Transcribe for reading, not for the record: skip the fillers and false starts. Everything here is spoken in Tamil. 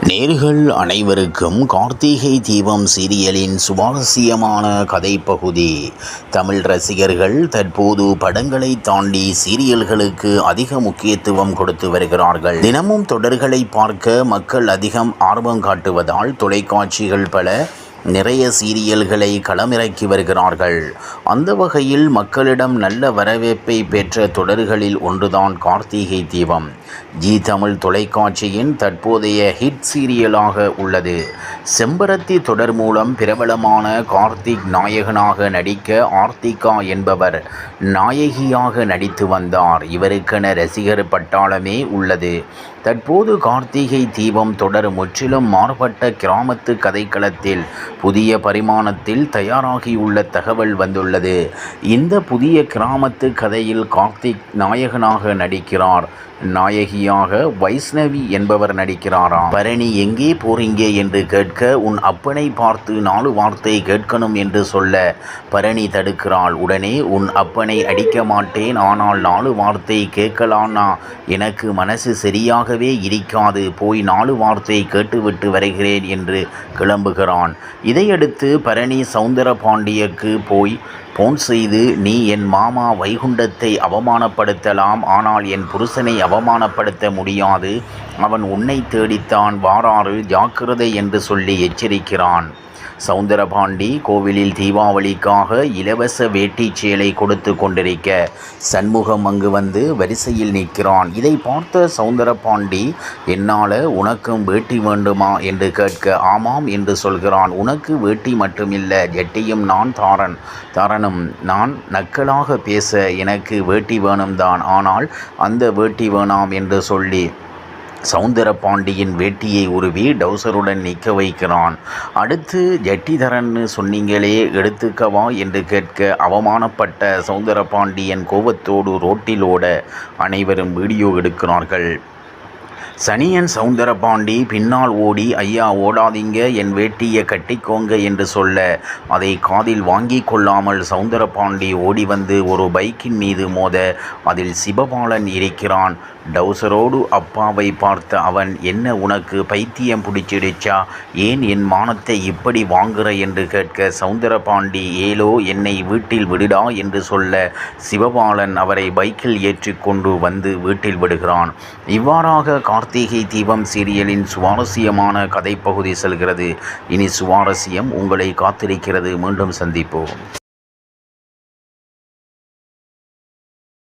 நேர்கள் அனைவருக்கும் கார்த்திகை தீபம் சீரியலின் சுவாரஸ்யமான கதைப்பகுதி. தமிழ் ரசிகர்கள் தற்போது படங்களை தாண்டி சீரியல்களுக்கு அதிக முக்கியத்துவம் கொடுத்து வருகிறார்கள். தினமும் தொடர்களை பார்க்க மக்கள் அதிகம் ஆர்வம் காட்டுவதால் தொலைக்காட்சிகள் பல நிறைய சீரியல்களை களமிறக்கி வருகிறார்கள். அந்த வகையில் மக்களிடம் நல்ல வரவேற்பை பெற்ற தொடர்களில் ஒன்றுதான் கார்த்திகை தீபம். ஜி தமிழ் தொலைக்காட்சியின் தற்போதைய ஹிட் சீரியலாக உள்ளது. செம்பருத்தி தொடர் மூலம் பிரபலமான கார்த்திக் நாயகனாக நடிக்க ஆர்த்திகா என்பவர் நாயகியாக நடித்து வந்தார். இவருக்கென ரசிகர் பட்டாளமே உள்ளது. தற்போது கார்த்திகை தீபம் தொடர் முற்றிலும் மாறுபட்ட கிராமத்து கதைக்களத்தில் புதிய பரிமாணத்தில் தயாராகியுள்ள தகவல் வந்துள்ளது. இந்த புதிய கிராமத்து கதையில் கார்த்திக் நாயகனாக நடிக்கிறார். நாயகியாக வைஷ்ணவி என்பவர் நடிக்கிறாராம். பரணி எங்கே போறீங்க என்று கேட்க உன் அப்பனை பார்த்து 4 வார்த்தை கேட்கணும் என்று சொல்ல பரணி தடுக்கிறாள். உடனே உன் அப்பனை அடிக்க மாட்டேன், ஆனால் 4 வார்த்தை கேட்கலான்னா எனக்கு மனசு சரியாகவே இருக்காது, போய் 4 வார்த்தை கேட்டுவிட்டு வருகிறேன் என்று கிளம்புகிறான். இதையடுத்து பரணி சௌந்தரபாண்டியக்கு போன் செய்து, நீ என் மாமா வைகுண்டத்தை அவமானப்படுத்தலாம், ஆனால் என் புருஷனை அவமானப்படுத்த முடியாது, அவன் உன்னை தேடித்தான் வாராறு, ஜாக்கிரதை என்று சொல்லி எச்சரிக்கிறான். சௌந்தரபாண்டி கோவிலில் தீபாவளிக்காக இலவச வேட்டி சேலை கொடுத்து கொண்டிருக்க சண்முகம் அங்கு வந்து வரிசையில் நிற்கிறான். இதை பார்த்த சௌந்தரபாண்டி, என்னால் உனக்கும் வேட்டி வேண்டுமா என்று கேட்க ஆமாம் என்று சொல்கிறான். உனக்கு வேட்டி மட்டுமில்லை, ஜட்டியும் நான் தரணும். நான் நக்கலாக பேச எனக்கு வேட்டி வேணும்தான், ஆனால் அந்த வேட்டி வேணாம் என்று சொல்லி சௌந்தரபாண்டியின் வேட்டியை உருவி டவுசருடன் நிற்க வைக்கிறான். அடுத்து ஜட்டி தரன்னு சொன்னீங்களே, எடுத்துக்கவா என்று கேட்க அவமானப்பட்ட சௌந்தரபாண்டியன் கோபத்தோடு ரோட்டில் ஓட அனைவரும் வீடியோ எடுக்கிறார்கள். சனியன் சௌந்தரபாண்டி பின்னால் ஓடி, ஐயா ஓடாதீங்க, என் வேட்டியை கட்டிக்கோங்க என்று சொல்ல அதை காதில் வாங்கி கொள்ளாமல் சௌந்தரபாண்டி ஓடி வந்து ஒரு பைக்கின் மீது மோத அதில் சிவபாலன் இருக்கிறான். டவுசரோடு அப்பாவை பார்த்த அவன், என்ன உனக்கு பைத்தியம் பிடிச்சிடுச்சா, ஏன் என் மானத்தை இப்படி வாங்குற என்று கேட்க சௌந்தரபாண்டி, ஏலோ என்னை வீட்டில் விடுடா என்று சொல்ல சிவபாலன் அவரை பைக்கில் ஏற்றிக்கொண்டு வந்து வீட்டில் விடுகிறான். இவ்வாறாக கார்த்திகை தீபம் சீரியலின் சுவாரஸ்யமான கதைப்பகுதி செல்கிறது. இனி சுவாரஸ்யம் உங்களை காத்திருக்கிறது. மீண்டும் சந்திப்போம்.